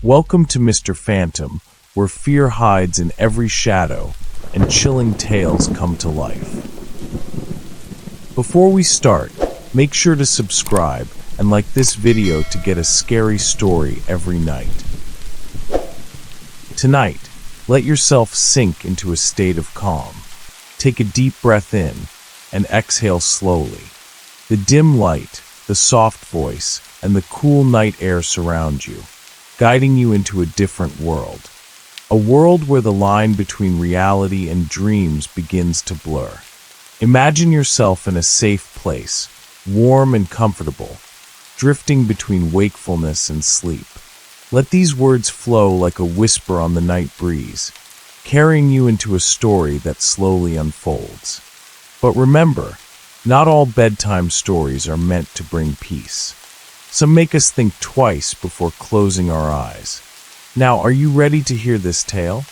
Welcome to Mr. Phantom, where fear hides in every shadow and chilling tales come to life. Before we start, make sure to subscribe and like this video to get a scary story every night. Tonight, let yourself sink into a state of calm. Take a deep breath in and exhale slowly. The dim light, the soft voice, and the cool night air surround you, guiding you into a different world. A world where the line between reality and dreams begins to blur. Imagine yourself in a safe place, warm and comfortable, drifting between wakefulness and sleep. Let these words flow like a whisper on the night breeze, carrying you into a story that slowly unfolds. But remember, not all bedtime stories are meant to bring peace. Some make us think twice before closing our eyes. Now, are you ready to hear this tale?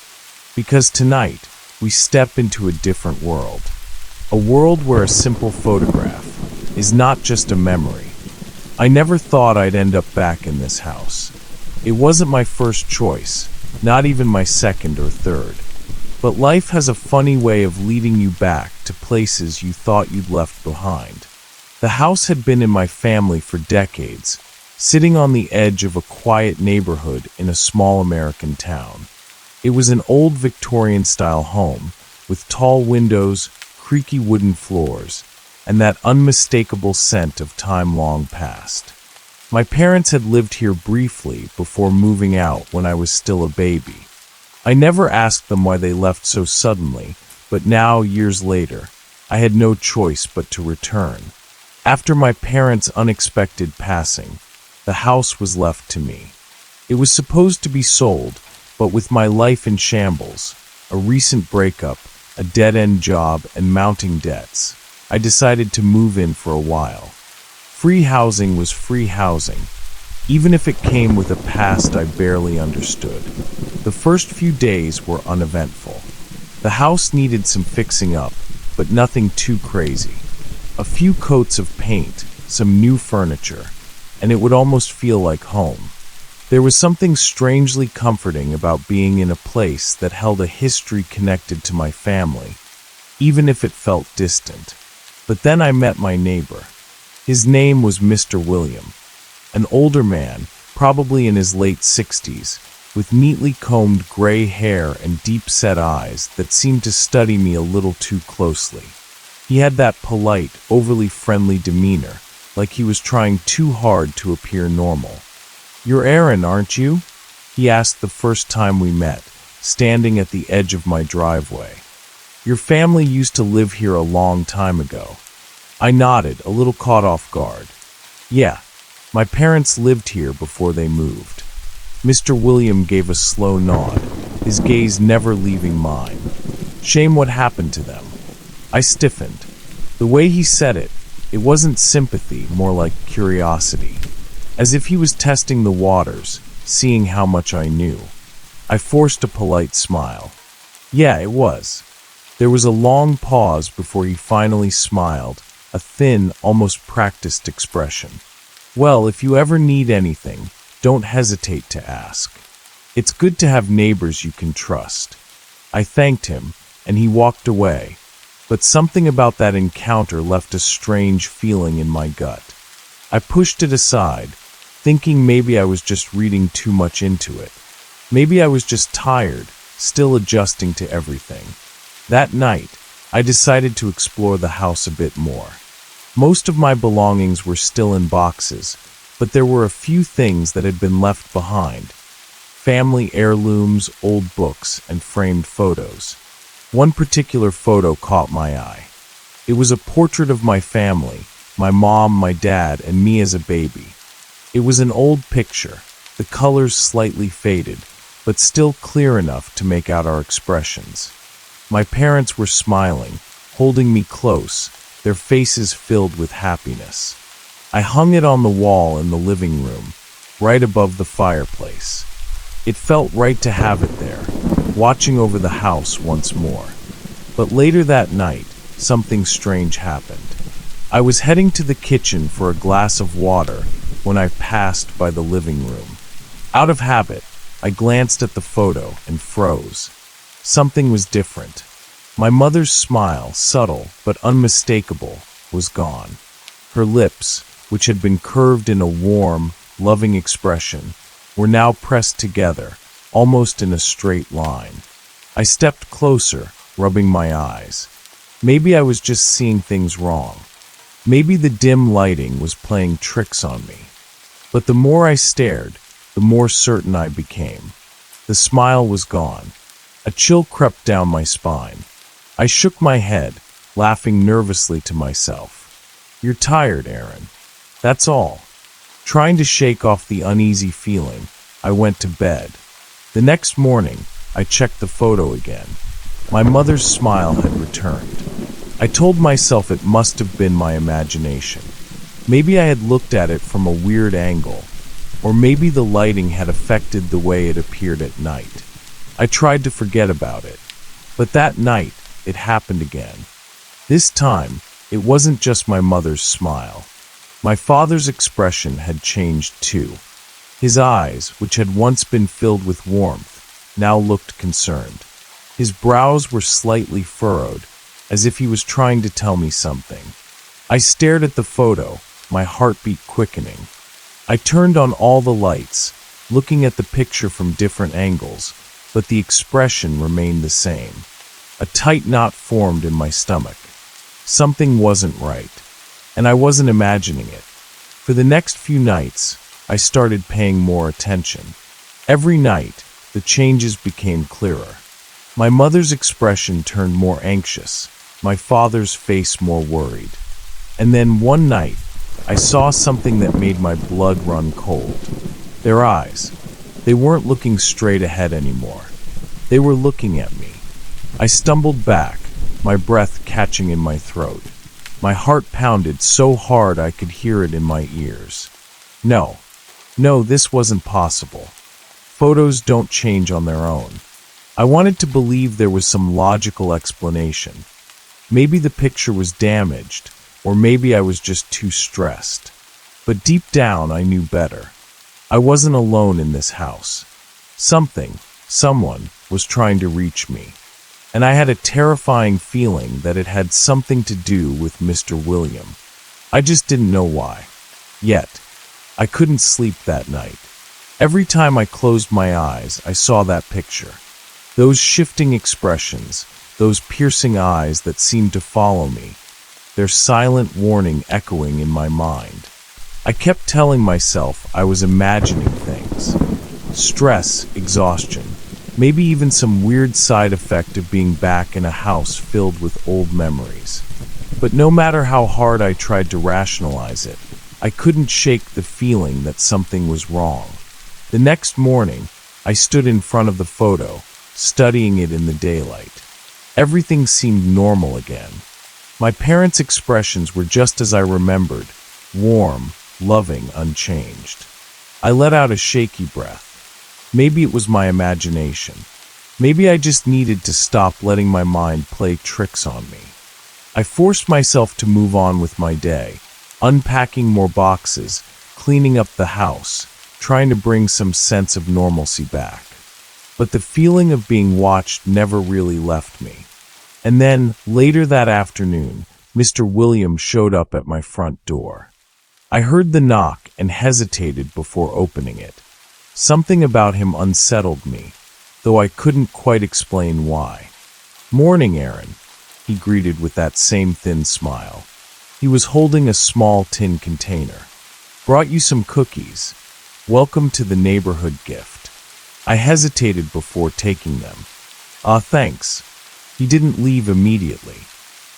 Because tonight, we step into a different world. A world where a simple photograph is not just a memory. I never thought I'd end up back in this house. It wasn't my first choice, not even my second or third. But life has a funny way of leading you back to places you thought you'd left behind. The house had been in my family for decades, sitting on the edge of a quiet neighborhood in a small American town. It was an old Victorian-style home, with tall windows, creaky wooden floors, and that unmistakable scent of time long past. My parents had lived here briefly before moving out when I was still a baby. I never asked them why they left so suddenly, but now, years later, I had no choice but to return. After my parents' unexpected passing, the house was left to me. It was supposed to be sold, but with my life in shambles, a recent breakup, a dead-end job, and mounting debts, I decided to move in for a while. Free housing was free housing, even if it came with a past I barely understood. The first few days were uneventful. The house needed some fixing up, but nothing too crazy. A few coats of paint, some new furniture, and it would almost feel like home. There was something strangely comforting about being in a place that held a history connected to my family, even if it felt distant. But then I met my neighbor. His name was Mr. William, an older man, probably in his late 60s, with neatly combed gray hair and deep-set eyes that seemed to study me a little too closely. He had that polite, overly friendly demeanor, like he was trying too hard to appear normal. "You're Aaron, aren't you?" he asked the first time we met, standing at the edge of my driveway. "Your family used to live here a long time ago." I nodded, a little caught off guard. "Yeah, my parents lived here before they moved." Mr. William gave a slow nod, his gaze never leaving mine. "Shame what happened to them." I stiffened. The way he said it, it wasn't sympathy, more like curiosity. As if he was testing the waters, seeing how much I knew. I forced a polite smile. "Yeah, it was." There was a long pause before he finally smiled, a thin, almost practiced expression. "Well, if you ever need anything, don't hesitate to ask. It's good to have neighbors you can trust." I thanked him, and he walked away, but something about that encounter left a strange feeling in my gut. I pushed it aside, thinking maybe I was just reading too much into it. Maybe I was just tired, still adjusting to everything. That night, I decided to explore the house a bit more. Most of my belongings were still in boxes, but there were a few things that had been left behind. Family heirlooms, old books, and framed photos. One particular photo caught my eye. It was a portrait of my family, my mom, my dad, and me as a baby. It was an old picture, the colors slightly faded, but still clear enough to make out our expressions. My parents were smiling, holding me close, their faces filled with happiness. I hung it on the wall in the living room, right above the fireplace. It felt right to have it there, watching over the house once more. But later that night, something strange happened. I was heading to the kitchen for a glass of water when I passed by the living room. Out of habit, I glanced at the photo and froze. Something was different. My mother's smile, subtle but unmistakable, was gone. Her lips, which had been curved in a warm, loving expression, were now pressed together, almost in a straight line. I stepped closer, rubbing my eyes. Maybe I was just seeing things wrong. Maybe the dim lighting was playing tricks on me. But the more I stared, the more certain I became. The smile was gone. A chill crept down my spine. I shook my head, laughing nervously to myself. "You're tired, Aaron. That's all." Trying to shake off the uneasy feeling, I went to bed. The next morning, I checked the photo again. My mother's smile had returned. I told myself it must have been my imagination. Maybe I had looked at it from a weird angle, or maybe the lighting had affected the way it appeared at night. I tried to forget about it, but that night, it happened again. This time, it wasn't just my mother's smile. My father's expression had changed too. His eyes, which had once been filled with warmth, now looked concerned. His brows were slightly furrowed, as if he was trying to tell me something. I stared at the photo, my heartbeat quickening. I turned on all the lights, looking at the picture from different angles, but the expression remained the same. A tight knot formed in my stomach. Something wasn't right, and I wasn't imagining it. For the next few nights, I started paying more attention. Every night, the changes became clearer. My mother's expression turned more anxious, my father's face more worried. And then one night, I saw something that made my blood run cold. Their eyes. They weren't looking straight ahead anymore. They were looking at me. I stumbled back, my breath catching in my throat. My heart pounded so hard I could hear it in my ears. No, this wasn't possible. Photos don't change on their own. I wanted to believe there was some logical explanation. Maybe the picture was damaged, or maybe I was just too stressed. But deep down, I knew better. I wasn't alone in this house. Someone was trying to reach me. And I had a terrifying feeling that it had something to do with Mr. William. I just didn't know why. Yet, I couldn't sleep that night. Every time I closed my eyes, I saw that picture. Those shifting expressions, those piercing eyes that seemed to follow me, their silent warning echoing in my mind. I kept telling myself I was imagining things. Stress, exhaustion, maybe even some weird side effect of being back in a house filled with old memories. But no matter how hard I tried to rationalize it, I couldn't shake the feeling that something was wrong. The next morning, I stood in front of the photo, studying it in the daylight. Everything seemed normal again. My parents' expressions were just as I remembered, warm, loving, unchanged. I let out a shaky breath. Maybe it was my imagination. Maybe I just needed to stop letting my mind play tricks on me. I forced myself to move on with my day, unpacking more boxes, cleaning up the house, trying to bring some sense of normalcy back. But the feeling of being watched never really left me. And then, later that afternoon, Mr. William showed up at my front door. I heard the knock and hesitated before opening it. Something about him unsettled me, though I couldn't quite explain why. "Morning, Aaron," he greeted with that same thin smile. He was holding a small tin container. "Brought you some cookies. Welcome to the neighborhood gift." I hesitated before taking them. Thanks." He didn't leave immediately.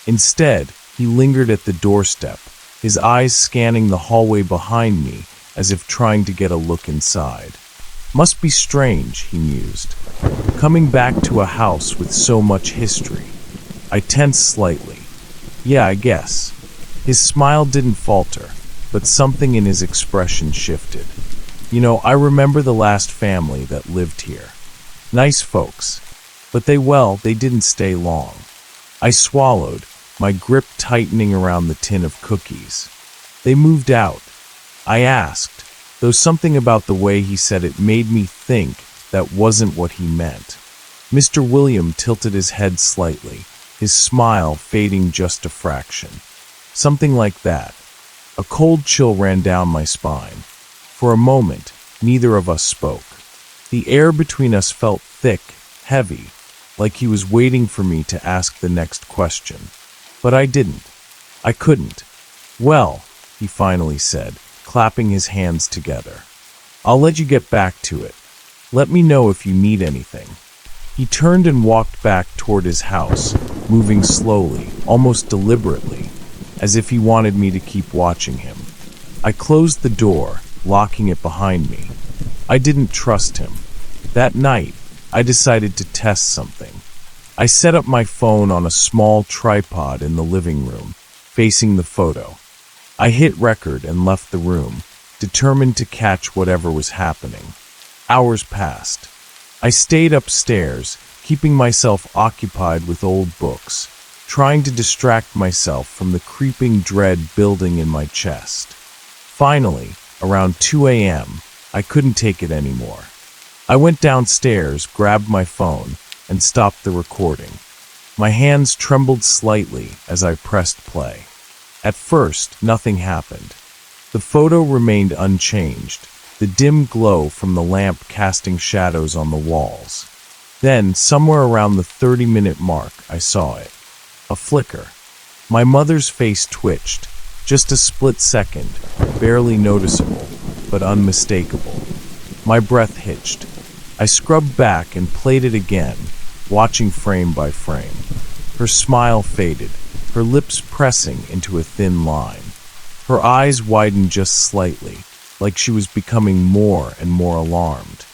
Instead, he lingered at the doorstep, his eyes scanning the hallway behind me as if trying to get a look inside. Must be strange, he mused, coming back to a house with so much history. I tensed slightly. Yeah, I guess. His smile didn't falter, but something in his expression shifted. I remember the last family that lived here. Nice folks. But they didn't stay long. I swallowed, my grip tightening around the tin of cookies. They moved out. I asked, though something about the way he said it made me think that wasn't what he meant. Mr. William tilted his head slightly, his smile fading just a fraction. Something like that. A cold chill ran down my spine. For a moment, neither of us spoke. The air between us felt thick, heavy, like he was waiting for me to ask the next question. But I didn't. I couldn't. "Well," he finally said, clapping his hands together. "I'll let you get back to it. Let me know if you need anything." He turned and walked back toward his house, moving slowly, almost deliberately, as if he wanted me to keep watching him. I closed the door, locking it behind me. I didn't trust him. That night, I decided to test something. I set up my phone on a small tripod in the living room, facing the photo. I hit record and left the room, determined to catch whatever was happening. Hours passed. I stayed upstairs, keeping myself occupied with old books, trying to distract myself from the creeping dread building in my chest. Finally, around 2 a.m., I couldn't take it anymore. I went downstairs, grabbed my phone, and stopped the recording. My hands trembled slightly as I pressed play. At first, nothing happened. The photo remained unchanged, the dim glow from the lamp casting shadows on the walls. Then, somewhere around the 30-minute mark, I saw it. A flicker. My mother's face twitched, just a split second, barely noticeable, but unmistakable. My breath hitched. I scrubbed back and played it again, watching frame by frame. Her smile faded, her lips pressing into a thin line. Her eyes widened just slightly, like she was becoming more and more alarmed.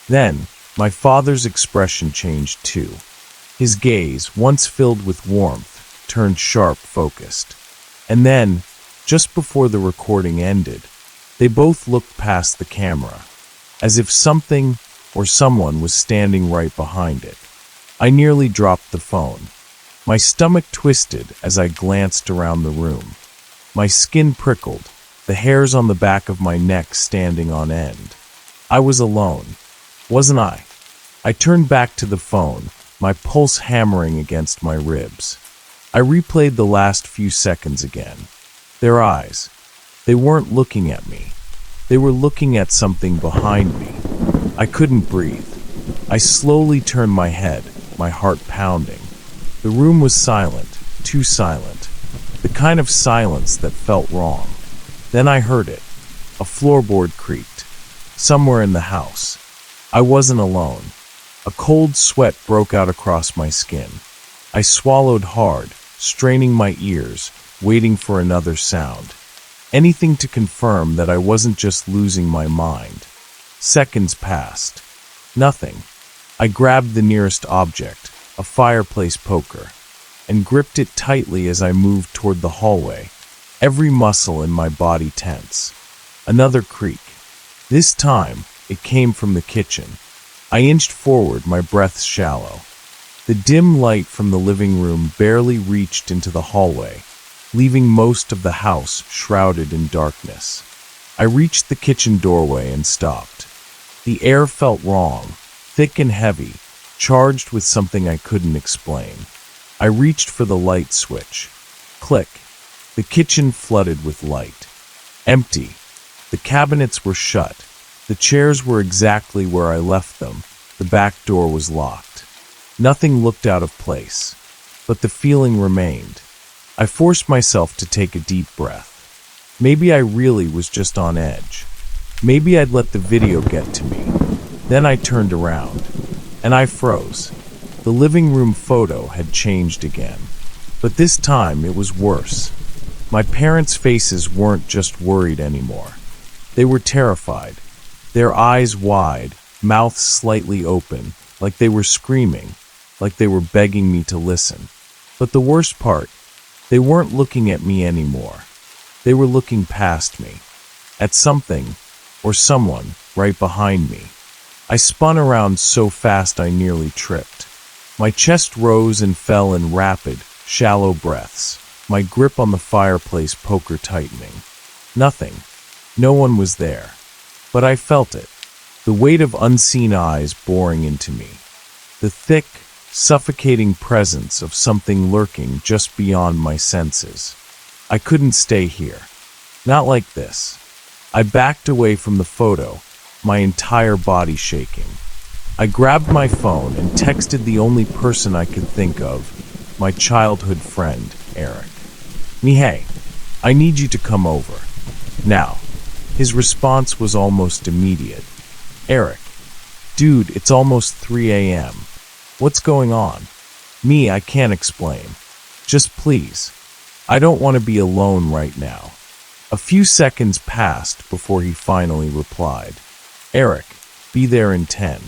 Then, my father's expression changed too. His gaze, once filled with warmth, turned sharp, focused. And then, just before the recording ended, they both looked past the camera, as if something or someone was standing right behind it. I nearly dropped the phone. My stomach twisted as I glanced around the room. My skin prickled, the hairs on the back of my neck standing on end. I was alone, wasn't I? I turned back to the phone, my pulse hammering against my ribs. I replayed the last few seconds again. Their eyes. They weren't looking at me. They were looking at something behind me. I couldn't breathe. I slowly turned my head, my heart pounding. The room was silent, too silent. The kind of silence that felt wrong. Then I heard it. A floorboard creaked. Somewhere in the house. I wasn't alone. A cold sweat broke out across my skin. I swallowed hard, straining my ears, waiting for another sound. Anything to confirm that I wasn't just losing my mind. Seconds passed. Nothing. I grabbed the nearest object, a fireplace poker, and gripped it tightly as I moved toward the hallway, every muscle in my body tense. Another creak. This time, it came from the kitchen. I inched forward, my breath shallow. The dim light from the living room barely reached into the hallway, leaving most of the house shrouded in darkness. I reached the kitchen doorway and stopped. The air felt wrong, thick and heavy, charged with something I couldn't explain. I reached for the light switch. Click. The kitchen flooded with light. Empty. The cabinets were shut. The chairs were exactly where I left them. The back door was locked. Nothing looked out of place, but the feeling remained. I forced myself to take a deep breath. Maybe I really was just on edge. Maybe I'd let the video get to me. Then I turned around, and I froze. The living room photo had changed again, but this time it was worse. My parents' faces weren't just worried anymore. They were terrified, their eyes wide, mouths slightly open, like they were screaming, like they were begging me to listen. But the worst part, they weren't looking at me anymore. They were looking past me, at something or someone right behind me. I spun around so fast I nearly tripped. My chest rose and fell in rapid, shallow breaths, my grip on the fireplace poker tightening. Nothing. No one was there. But I felt it. the weight of unseen eyes boring into me, the thick, suffocating presence of something lurking just beyond my senses. I couldn't stay here. Not like this. I backed away from the photo, my entire body shaking. I grabbed my phone and texted the only person I could think of, my childhood friend, Eric. Hey, I need you to come over. Now. His response was almost immediate. Eric, dude, it's almost 3 a.m. What's going on? I can't explain. Just please. I don't want to be alone right now. A few seconds passed before he finally replied. Eric, be there in 10.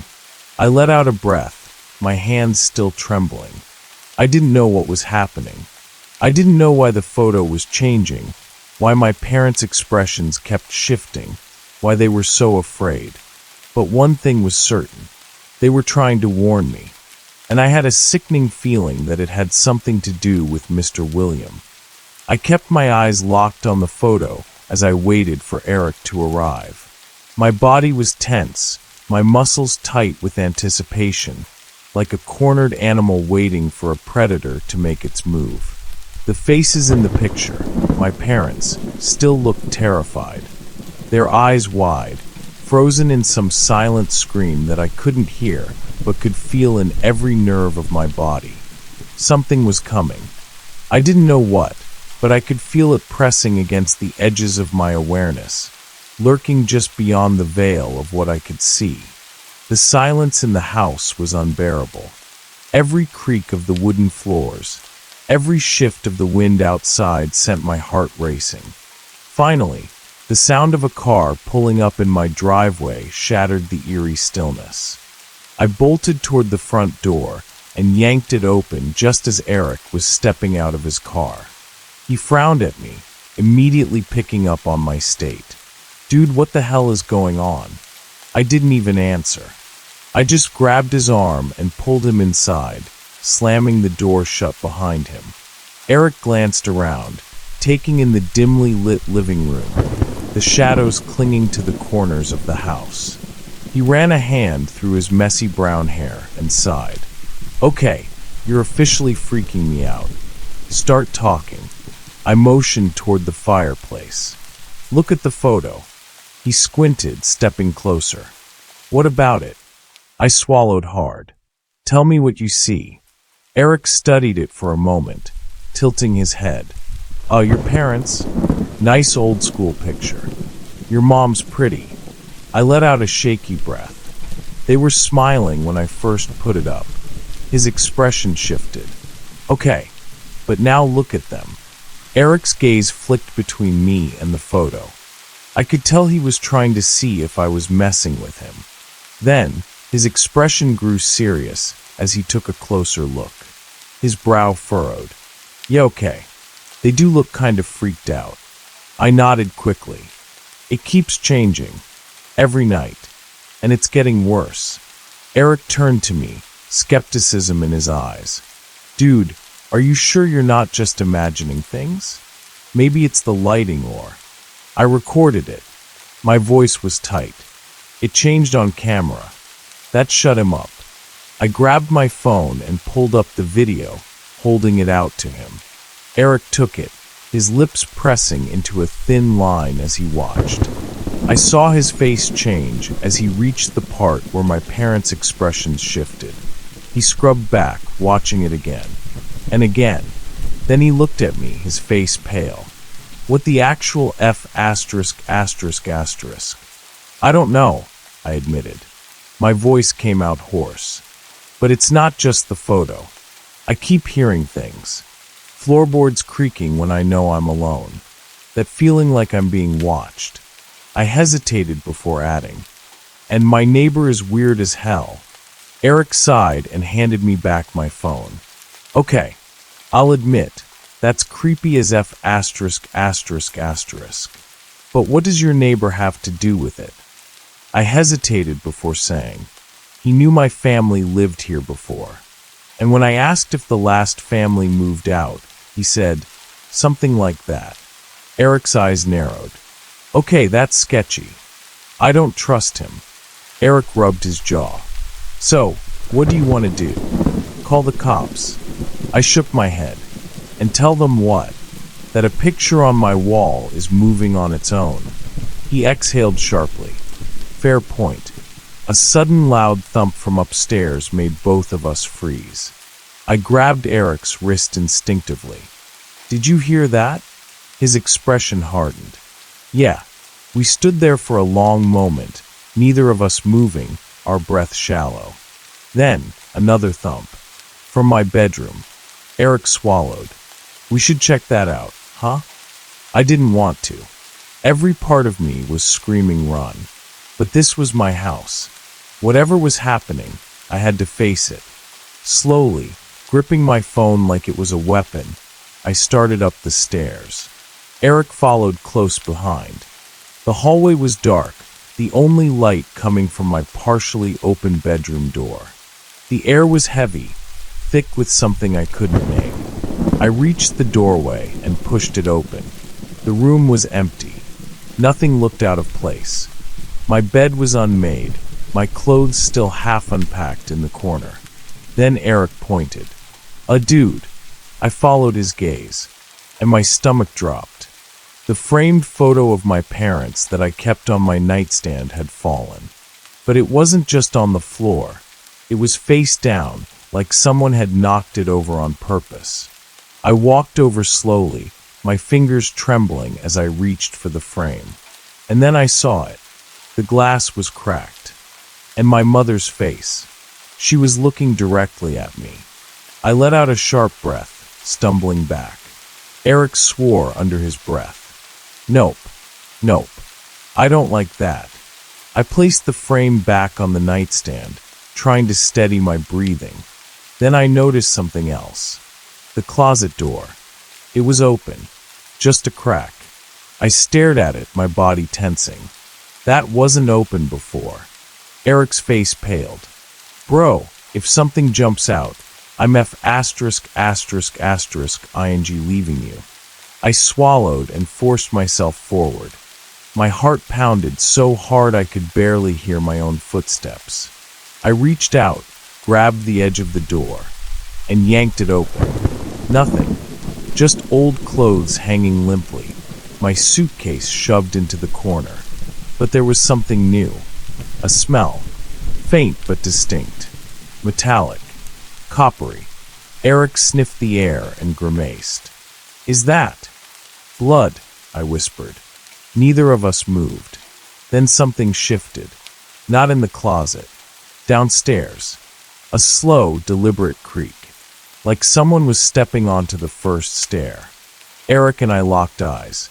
I let out a breath, my hands still trembling. I didn't know what was happening. I didn't know why the photo was changing, why my parents' expressions kept shifting, why they were so afraid. But one thing was certain. They were trying to warn me. And I had a sickening feeling that it had something to do with Mr. William. I kept my eyes locked on the photo as I waited for Eric to arrive. My body was tense, my muscles tight with anticipation, like a cornered animal waiting for a predator to make its move. The faces in the picture, my parents, still looked terrified, their eyes wide, frozen in some silent scream that I couldn't hear but could feel in every nerve of my body. Something was coming. I didn't know what, but I could feel it pressing against the edges of my awareness, lurking just beyond the veil of what I could see. The silence in the house was unbearable. Every creak of the wooden floors, every shift of the wind outside sent my heart racing. Finally, the sound of a car pulling up in my driveway shattered the eerie stillness. I bolted toward the front door and yanked it open just as Eric was stepping out of his car. He frowned at me, immediately picking up on my state. Dude, what the hell is going on? I didn't even answer. I just grabbed his arm and pulled him inside, slamming the door shut behind him. Eric glanced around, taking in the dimly lit living room, the shadows clinging to the corners of the house. He ran a hand through his messy brown hair and sighed. Okay, you're officially freaking me out. Start talking. I motioned toward the fireplace. Look at the photo. He squinted, stepping closer. What about it? I swallowed hard. Tell me what you see. Eric studied it for a moment, tilting his head. Your parents? Nice old school picture. Your mom's pretty. I let out a shaky breath. They were smiling when I first put it up. His expression shifted. Okay, but now look at them. Eric's gaze flicked between me and the photo. I could tell he was trying to see if I was messing with him. Then, his expression grew serious as he took a closer look. His brow furrowed. Yeah, okay. They do look kind of freaked out. I nodded quickly. It keeps changing. Every night. And it's getting worse. Eric turned to me, skepticism in his eyes. Dude, are you sure you're not just imagining things? Maybe it's the lighting or... I recorded it. My voice was tight. It changed on camera. That shut him up. I grabbed my phone and pulled up the video, holding it out to him. Eric took it, his lips pressing into a thin line as he watched. I saw his face change as he reached the part where my parents' expressions shifted. He scrubbed back, watching it again. And again. Then he looked at me, his face pale. What the actual F*******? I don't know, I admitted. My voice came out hoarse. But it's not just the photo. I keep hearing things. Floorboards creaking when I know I'm alone. That feeling like I'm being watched. I hesitated before adding. And my neighbor is weird as hell. Eric sighed and handed me back my phone. Okay, I'll admit, that's creepy as F*******. But what does your neighbor have to do with it? I hesitated before saying. He knew my family lived here before. And when I asked if the last family moved out, he said, something like that. Eric's eyes narrowed. Okay, that's sketchy. I don't trust him. Eric rubbed his jaw. So, what do you want to do? Call the cops. I shook my head. And tell them what? That a picture on my wall is moving on its own. He exhaled sharply. Fair point. A sudden loud thump from upstairs made both of us freeze. I grabbed Eric's wrist instinctively. Did you hear that? His expression hardened. Yeah. We stood there for a long moment, neither of us moving, our breath shallow. Then, another thump. From my bedroom. Eric swallowed. We should check that out, huh? I didn't want to. Every part of me was screaming run. But this was my house. Whatever was happening, I had to face it. Slowly, gripping my phone like it was a weapon, I started up the stairs. Eric followed close behind. The hallway was dark, the only light coming from my partially open bedroom door. The air was heavy, thick with something I couldn't name. I reached the doorway and pushed it open. The room was empty. Nothing looked out of place. My bed was unmade, my clothes still half unpacked in the corner. Then Eric pointed. A dude. I followed his gaze, and my stomach dropped. The framed photo of my parents that I kept on my nightstand had fallen. But it wasn't just on the floor. It was face down, like someone had knocked it over on purpose. I walked over slowly, my fingers trembling as I reached for the frame. And then I saw it. The glass was cracked. And my mother's face. She was looking directly at me. I let out a sharp breath, stumbling back. Eric swore under his breath. Nope. I don't like that. I placed the frame back on the nightstand, trying to steady my breathing. Then I noticed something else. The closet door. It was open. Just a crack. I stared at it, my body tensing. That wasn't open before. Eric's face paled. Bro, if something jumps out, I'm ****ing leaving you. I swallowed and forced myself forward. My heart pounded so hard I could barely hear my own footsteps. I reached out, grabbed the edge of the door, and yanked it open. Nothing. Just old clothes hanging limply, my suitcase shoved into the corner. But there was something new. A smell. Faint but distinct. Metallic. Coppery. Eric sniffed the air and grimaced. Is that blood? I whispered. Neither of us moved. Then something shifted. Not in the closet. Downstairs. A slow, deliberate creak. Like someone was stepping onto the first stair. Eric and I locked eyes.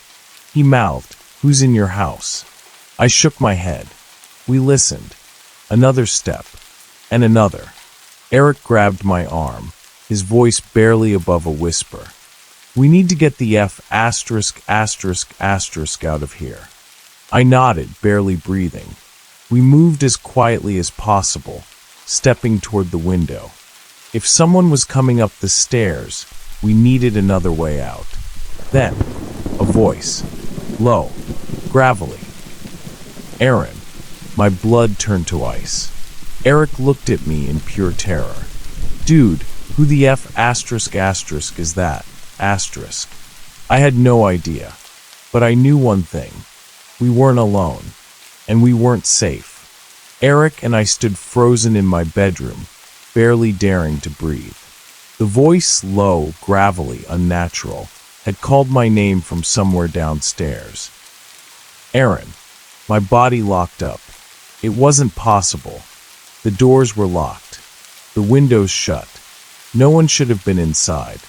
He mouthed, "Who's in your house?" I shook my head. We listened. Another step. And another. Eric grabbed my arm, his voice barely above a whisper. We need to get the out of here. I nodded, barely breathing. We moved as quietly as possible, stepping toward the window. If someone was coming up the stairs, we needed another way out. Then, a voice. Low, gravelly. Aaron. My blood turned to ice. Eric looked at me in pure terror. Dude, who the is that? I had no idea. But I knew one thing. We weren't alone. And we weren't safe. Eric and I stood frozen in my bedroom, barely daring to breathe. The voice, low, gravelly, unnatural, had called my name from somewhere downstairs. Aaron. My body locked up. It wasn't possible. The doors were locked. The windows shut. No one should have been inside.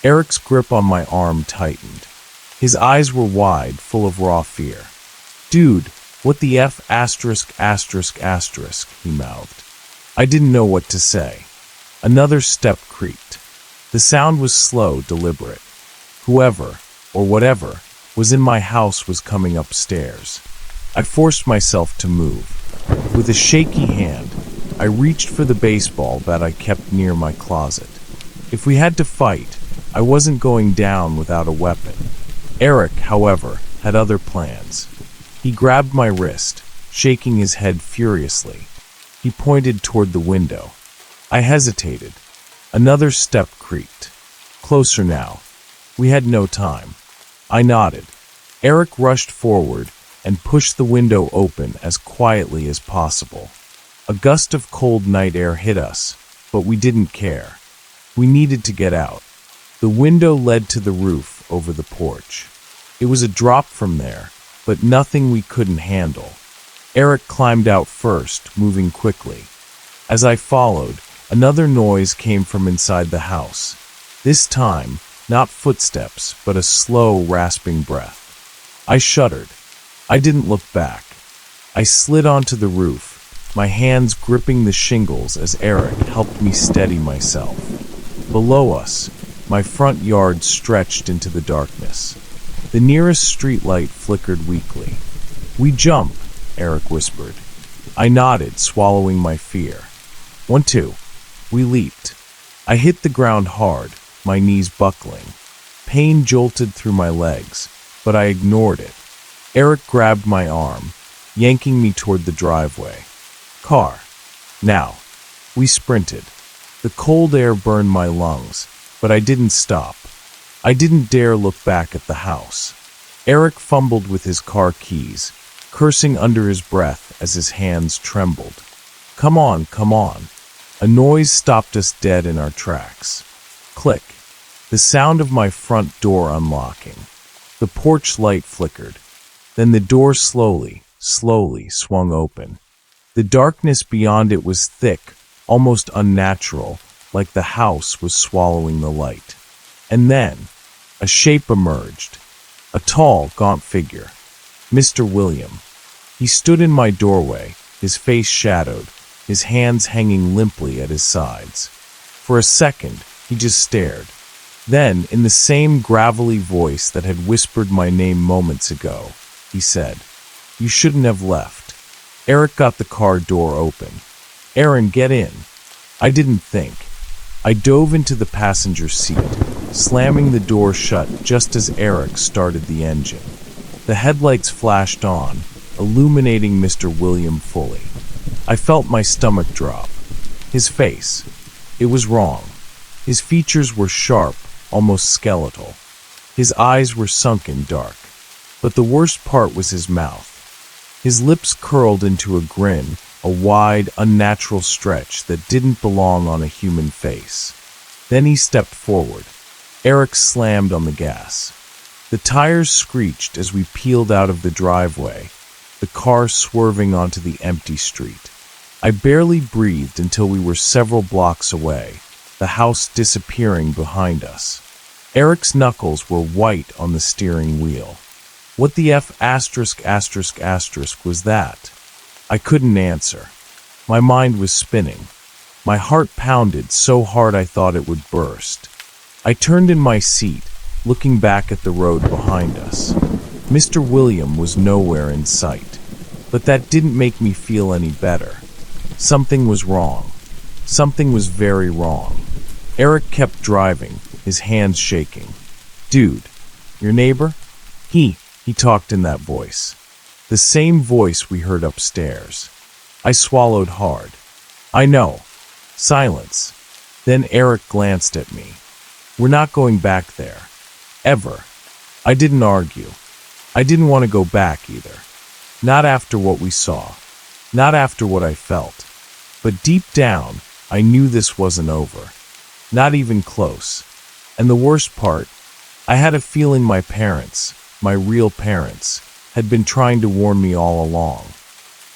Eric's grip on my arm tightened. His eyes were wide, full of raw fear. Dude, what the he mouthed. I didn't know what to say. Another step creaked. The sound was slow, deliberate. Whoever, or whatever, was in my house was coming upstairs. I forced myself to move. With a shaky hand, I reached for the baseball bat I kept near my closet. If we had to fight, I wasn't going down without a weapon. Eric, however, had other plans. He grabbed my wrist, shaking his head furiously. He pointed toward the window. I hesitated. Another step creaked. Closer now. We had no time. I nodded. Eric rushed forward and pushed the window open as quietly as possible. A gust of cold night air hit us, but we didn't care. We needed to get out. The window led to the roof over the porch. It was a drop from there, but nothing we couldn't handle. Eric climbed out first, moving quickly. As I followed, another noise came from inside the house. This time, not footsteps, but a slow, rasping breath. I shuddered. I didn't look back. I slid onto the roof, my hands gripping the shingles as Eric helped me steady myself. Below us, my front yard stretched into the darkness. The nearest streetlight flickered weakly. "We jump," Eric whispered. I nodded, swallowing my fear. 1, 2. We leaped. I hit the ground hard, my knees buckling. Pain jolted through my legs, but I ignored it. Eric grabbed my arm, yanking me toward the driveway. "Car. Now." We sprinted. The cold air burned my lungs, but I didn't stop. I didn't dare look back at the house. Eric fumbled with his car keys, cursing under his breath as his hands trembled. Come on. A noise stopped us dead in our tracks. Click. The sound of my front door unlocking. The porch light flickered. Then the door slowly swung open. The darkness beyond it was thick, almost unnatural, like the house was swallowing the light. And then, a shape emerged. A tall, gaunt figure. Mr. William. He stood in my doorway, his face shadowed, his hands hanging limply at his sides. For a second, he just stared. Then, in the same gravelly voice that had whispered my name moments ago, he said, "You shouldn't have left." Eric got the car door open. "Aaron, get in." I didn't think. I dove into the passenger seat, slamming the door shut just as Eric started the engine. The headlights flashed on, illuminating Mr. William fully. I felt my stomach drop. His face. It was wrong. His features were sharp, almost skeletal. His eyes were sunken dark. But the worst part was his mouth. His lips curled into a grin, a wide, unnatural stretch that didn't belong on a human face. Then he stepped forward. Eric slammed on the gas. The tires screeched as we peeled out of the driveway, the car swerving onto the empty street. I barely breathed until we were several blocks away, the house disappearing behind us. Eric's knuckles were white on the steering wheel. What the F*** was that? I couldn't answer. My mind was spinning. My heart pounded so hard I thought it would burst. I turned in my seat, looking back at the road behind us. Mr. William was nowhere in sight. But that didn't make me feel any better. Something was wrong. Something was very wrong. Eric kept driving, his hands shaking. "Dude, your neighbor?" He talked in that voice. The same voice we heard upstairs. I swallowed hard. "I know." Silence. Then Eric glanced at me. "We're not going back there. Ever." I didn't argue. I didn't want to go back either. Not after what we saw. Not after what I felt. But deep down, I knew this wasn't over. Not even close. And the worst part, I had a feeling my parents, my real parents, had been trying to warn me all along.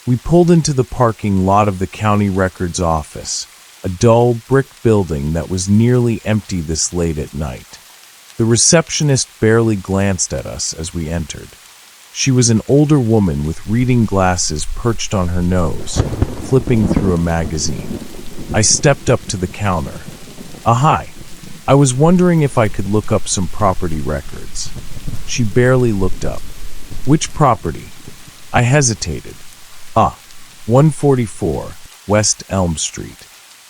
We pulled into the parking lot of the county records office, a dull brick building that was nearly empty this late at night. The receptionist barely glanced at us as we entered. She was an older woman with reading glasses perched on her nose, flipping through a magazine. I stepped up to the counter. Hi. I was wondering if I could look up some property records. She barely looked up. "Which property?" I hesitated. 144 West Elm Street.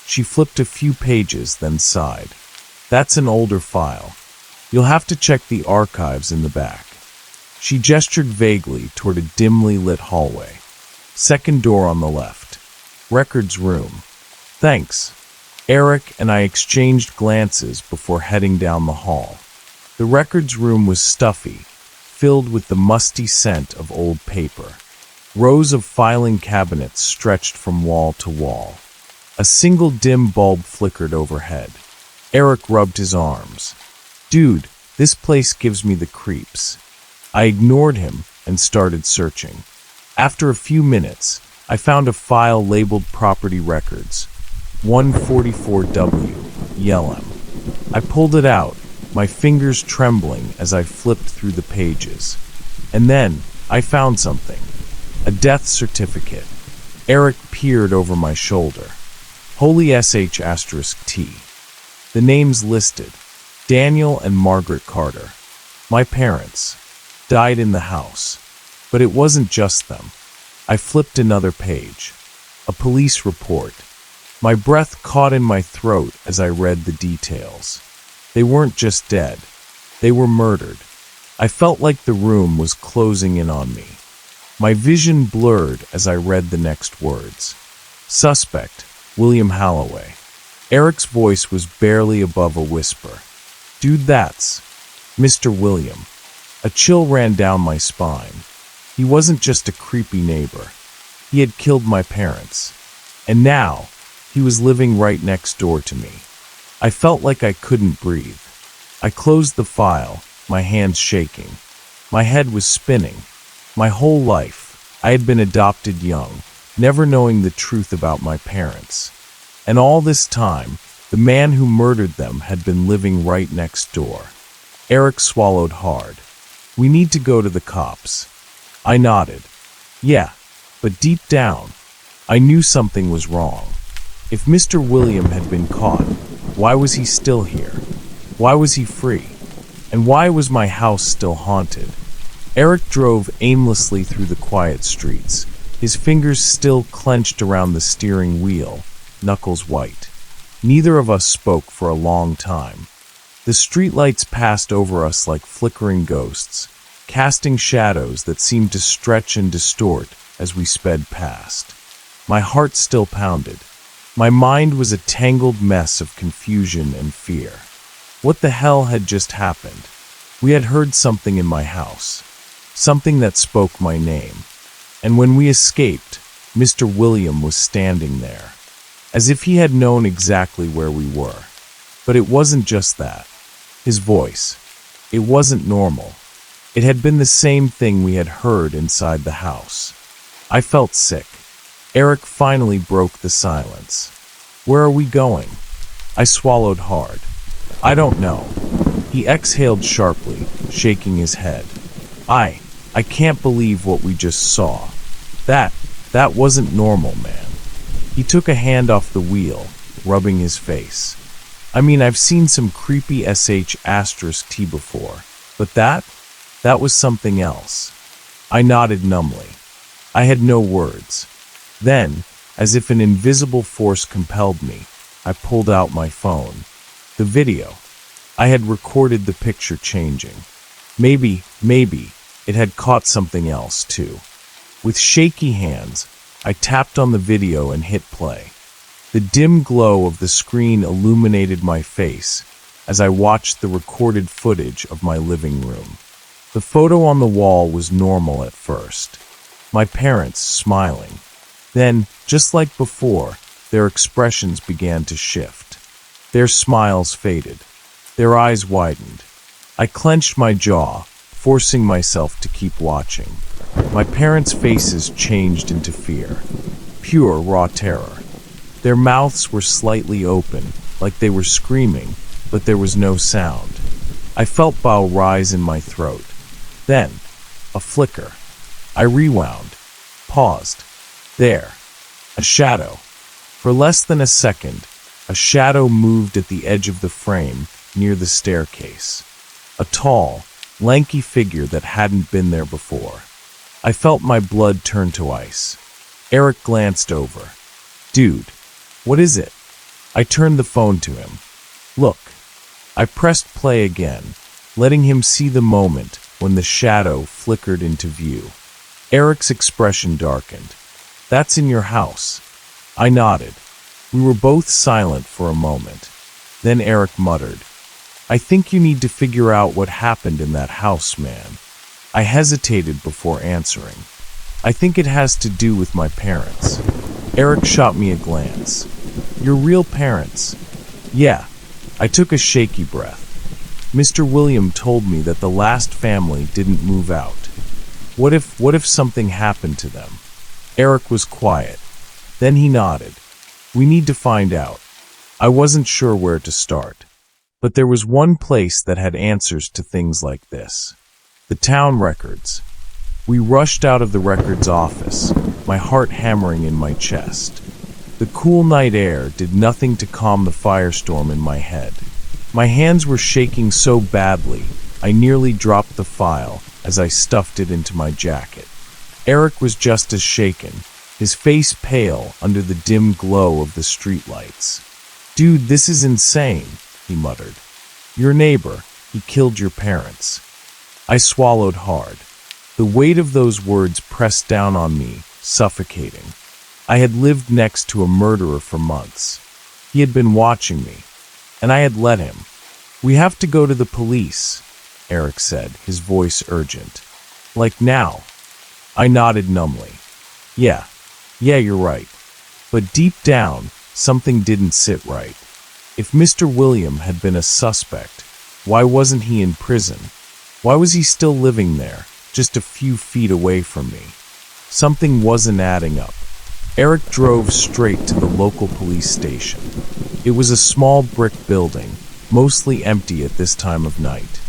She flipped a few pages, then sighed. "That's an older file. You'll have to check the archives in the back." She gestured vaguely toward a dimly lit hallway. Second door on the left. Records room. Thanks. Eric and I exchanged glances before heading down the hall. The records room was stuffy, filled with the musty scent of old paper. Rows of filing cabinets stretched from wall to wall. A single dim bulb flickered overhead. Eric rubbed his arms. Dude, this place gives me the creeps. I ignored him and started searching. After a few minutes, I found a file labeled Property Records, 144W, Yellem. I pulled it out, my fingers trembling as I flipped through the pages. And then, I found something. A death certificate. Eric peered over my shoulder. Holy sh*T. The names listed. Daniel and Margaret Carter. My parents. Died in the house. But it wasn't just them. I flipped another page. A police report. My breath caught in my throat as I read the details. They weren't just dead. They were murdered. I felt like the room was closing in on me. My vision blurred as I read the next words. Suspect, William Halloway. Eric's voice was barely above a whisper. Dude, that's Mr. William. A chill ran down my spine. He wasn't just a creepy neighbor. He had killed my parents. And now, he was living right next door to me. I felt like I couldn't breathe. I closed the file, my hands shaking. My head was spinning. My whole life, I had been adopted young, never knowing the truth about my parents. And all this time, the man who murdered them had been living right next door. Eric swallowed hard. We need to go to the cops. I nodded. Yeah, but deep down, I knew something was wrong. If Mr. William had been caught, why was he still here? Why was he free? And why was my house still haunted? Eric drove aimlessly through the quiet streets, his fingers still clenched around the steering wheel, knuckles white. Neither of us spoke for a long time. The streetlights passed over us like flickering ghosts, casting shadows that seemed to stretch and distort as we sped past. My heart still pounded. My mind was a tangled mess of confusion and fear. What the hell had just happened? We had heard something in my house, something that spoke my name. And when we escaped, Mr. William was standing there, as if he had known exactly where we were. But it wasn't just that. His voice. It wasn't normal. It had been the same thing we had heard inside the house. I felt sick. Eric finally broke the silence. Where are we going? I swallowed hard. I don't know. He exhaled sharply, shaking his head. I can't believe what we just saw. That wasn't normal, man. He took a hand off the wheel, rubbing his face. I mean, I've seen some creepy sh*T before, but that was something else. I nodded numbly. I had no words. Then, as if an invisible force compelled me, I pulled out my phone. The video. I had recorded the picture changing. Maybe, it had caught something else, too. With shaky hands, I tapped on the video and hit play. The dim glow of the screen illuminated my face as I watched the recorded footage of my living room. The photo on the wall was normal at first. My parents smiling. Then, just like before, their expressions began to shift. Their smiles faded. Their eyes widened. I clenched my jaw, forcing myself to keep watching. My parents' faces changed into fear. Pure, raw terror. Their mouths were slightly open, like they were screaming, but there was no sound. I felt bile rise in my throat. Then, a flicker. I rewound. Paused. There. A shadow. For less than a second, a shadow moved at the edge of the frame near the staircase. A tall, lanky figure that hadn't been there before. I felt my blood turn to ice. Eric glanced over. Dude, what is it? I turned the phone to him. Look. I pressed play again, letting him see the moment when the shadow flickered into view. Eric's expression darkened. That's in your house. I nodded. We were both silent for a moment. Then Eric muttered, I think you need to figure out what happened in that house, man. I hesitated before answering. I think it has to do with my parents. Eric shot me a glance. Your real parents? Yeah. I took a shaky breath. Mr. William told me that the last family didn't move out. What if something happened to them? Eric was quiet. Then he nodded. We need to find out. I wasn't sure where to start. But there was one place that had answers to things like this. The town records. We rushed out of the records office, my heart hammering in my chest. The cool night air did nothing to calm the firestorm in my head. My hands were shaking so badly, I nearly dropped the file as I stuffed it into my jacket. Eric was just as shaken, his face pale under the dim glow of the streetlights. Dude, this is insane, he muttered. Your neighbor, he killed your parents. I swallowed hard. The weight of those words pressed down on me, suffocating. I had lived next to a murderer for months. He had been watching me, and I had let him. We have to go to the police, Eric said, his voice urgent. Like now. I nodded numbly. Yeah, you're right. But deep down, something didn't sit right. If Mr. William had been a suspect, why wasn't he in prison? Why was he still living there, just a few feet away from me? Something wasn't adding up. Eric drove straight to the local police station. It was a small brick building, mostly empty at this time of night.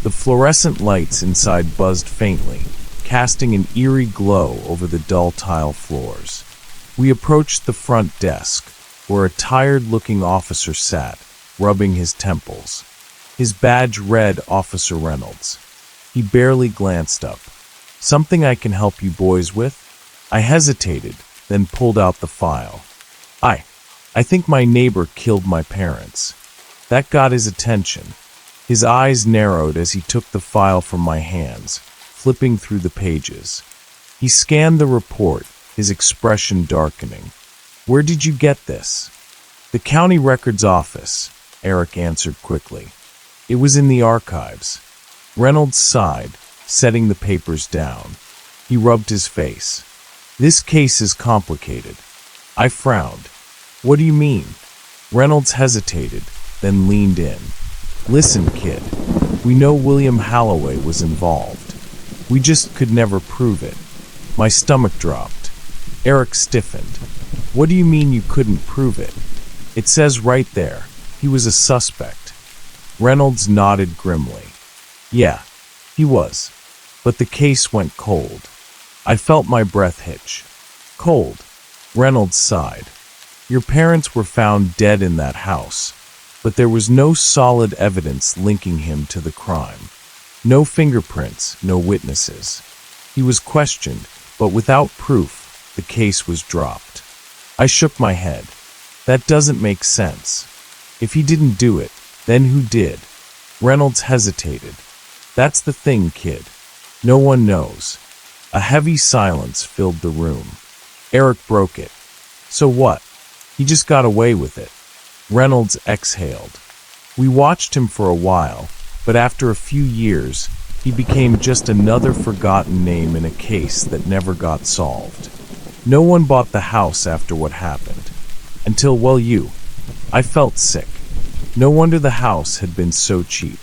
The fluorescent lights inside buzzed faintly, casting an eerie glow over the dull tile floors. We approached the front desk, where a tired-looking officer sat, rubbing his temples. His badge read Officer Reynolds. He barely glanced up. Something I can help you boys with? I hesitated, then pulled out the file. I think my neighbor killed my parents. That got his attention. His eyes narrowed as he took the file from my hands, flipping through the pages. He scanned the report, his expression darkening. Where did you get this? The county records office, Eric answered quickly. It was in the archives. Reynolds sighed, setting the papers down. He rubbed his face. This case is complicated. I frowned. What do you mean? Reynolds hesitated, then leaned in. Listen, kid. We know William Halloway was involved. We just could never prove it. My stomach dropped. Eric stiffened. What do you mean you couldn't prove it? It says right there. He was a suspect. Reynolds nodded grimly. Yeah, he was. But the case went cold. I felt my breath hitch. Cold. Reynolds sighed. Your parents were found dead in that house, but there was no solid evidence linking him to the crime. No fingerprints, no witnesses. He was questioned, but without proof, the case was dropped. I shook my head. That doesn't make sense. If he didn't do it, then who did? Reynolds hesitated. That's the thing, kid. No one knows. A heavy silence filled the room. Eric broke it. So what? He just got away with it. Reynolds exhaled. We watched him for a while, but after a few years, he became just another forgotten name in a case that never got solved. No one bought the house after what happened. Until, well, you. I felt sick. No wonder the house had been so cheap.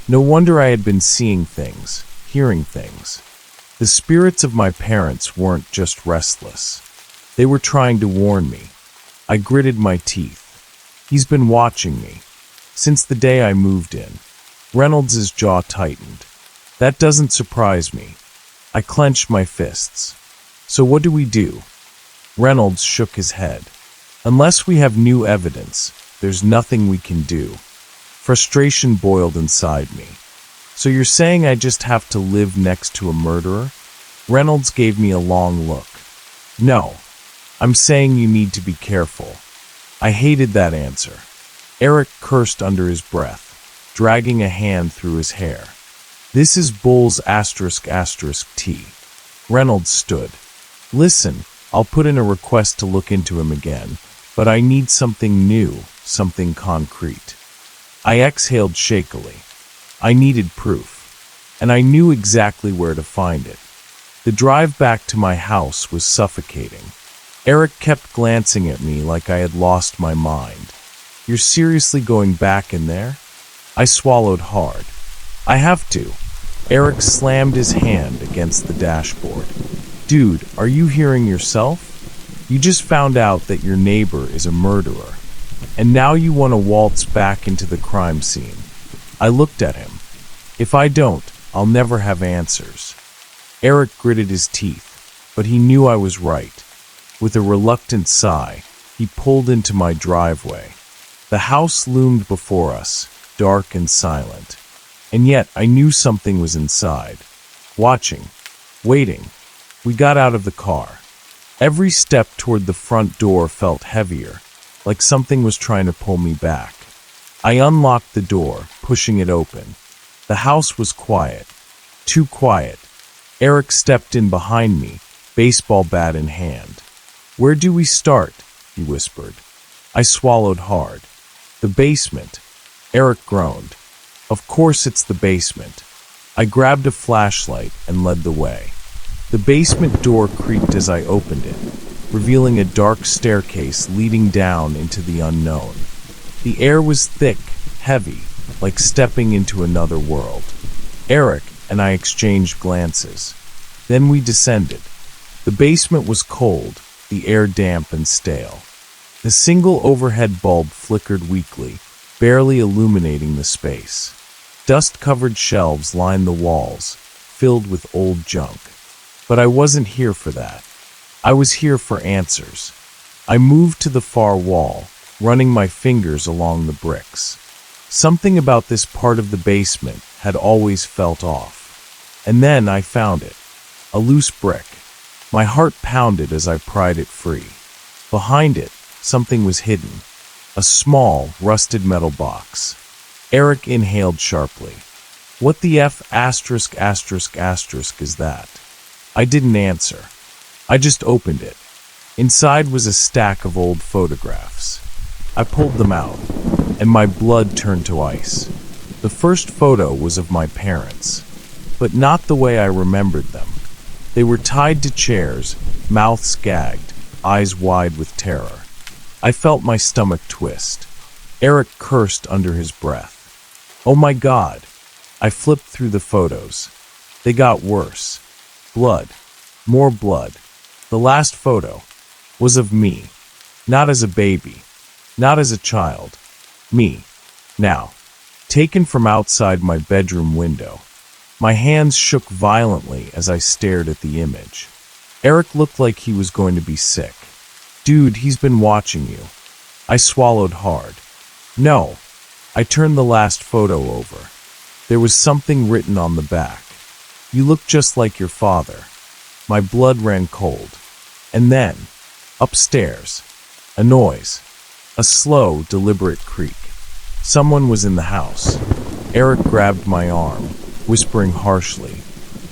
No wonder I had been seeing things, hearing things. The spirits of my parents weren't just restless. They were trying to warn me. I gritted my teeth. He's been watching me. Since the day I moved in. Reynolds' jaw tightened. That doesn't surprise me. I clenched my fists. So what do we do? Reynolds shook his head. Unless we have new evidence, there's nothing we can do. Frustration boiled inside me. So you're saying I just have to live next to a murderer? Reynolds gave me a long look. No. I'm saying you need to be careful. I hated that answer. Eric cursed under his breath, dragging a hand through his hair. This is Bull's ***T. Reynolds stood. Listen, I'll put in a request to look into him again, but I need something new, something concrete. I exhaled shakily. I needed proof, and I knew exactly where to find it. The drive back to my house was suffocating. Eric kept glancing at me like I had lost my mind. "You're seriously going back in there?" I swallowed hard. "I have to." Eric slammed his hand against the dashboard. "Dude, are you hearing yourself? You just found out that your neighbor is a murderer, and now you want to waltz back into the crime scene." I looked at him. "If I don't, I'll never have answers." Eric gritted his teeth, but he knew I was right. With a reluctant sigh, he pulled into my driveway. The house loomed before us, dark and silent. And yet I knew something was inside, watching, waiting. We got out of the car. Every step toward the front door felt heavier, like something was trying to pull me back. I unlocked the door, pushing it open. The house was quiet, too quiet. Eric stepped in behind me, baseball bat in hand. "Where do we start?" he whispered. I swallowed hard. "The basement." Eric groaned. "Of course it's the basement." I grabbed a flashlight and led the way. The basement door creaked as I opened it, revealing a dark staircase leading down into the unknown. The air was thick, heavy, like stepping into another world. Eric and I exchanged glances. Then we descended. The basement was cold, the air damp and stale. The single overhead bulb flickered weakly, barely illuminating the space. Dust-covered shelves lined the walls, filled with old junk. But I wasn't here for that. I was here for answers. I moved to the far wall, running my fingers along the bricks. Something about this part of the basement had always felt off. And then I found it. A loose brick. My heart pounded as I pried it free. Behind it, something was hidden. A small, rusted metal box. Eric inhaled sharply. "What the F asterisk asterisk asterisk is that?" I didn't answer. I just opened it. Inside was a stack of old photographs. I pulled them out, and my blood turned to ice. The first photo was of my parents, but not the way I remembered them. They were tied to chairs, mouths gagged, eyes wide with terror. I felt my stomach twist. Eric cursed under his breath. "Oh my God!" I flipped through the photos. They got worse. Blood. More blood. The last photo was of me. Not as a baby. Not as a child. Me. Now. Taken from outside my bedroom window. My hands shook violently as I stared at the image. Eric looked like he was going to be sick. "Dude, he's been watching you." I swallowed hard. "No." I turned the last photo over. There was something written on the back. "You look just like your father." My blood ran cold. And then, upstairs, a noise. A slow, deliberate creak. Someone was in the house. Eric grabbed my arm, whispering harshly,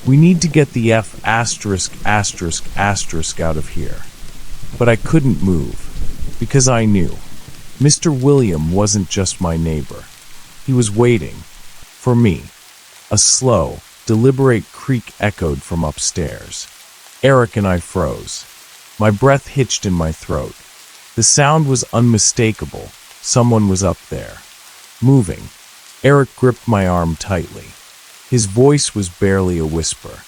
"We need to get the F asterisk asterisk asterisk out of here." But I couldn't move, because I knew. Mr. William wasn't just my neighbor. He was waiting. For me. A slow, deliberate creak echoed from upstairs. Eric and I froze. My breath hitched in my throat. The sound was unmistakable. Someone was up there. Moving. Eric gripped my arm tightly. His voice was barely a whisper.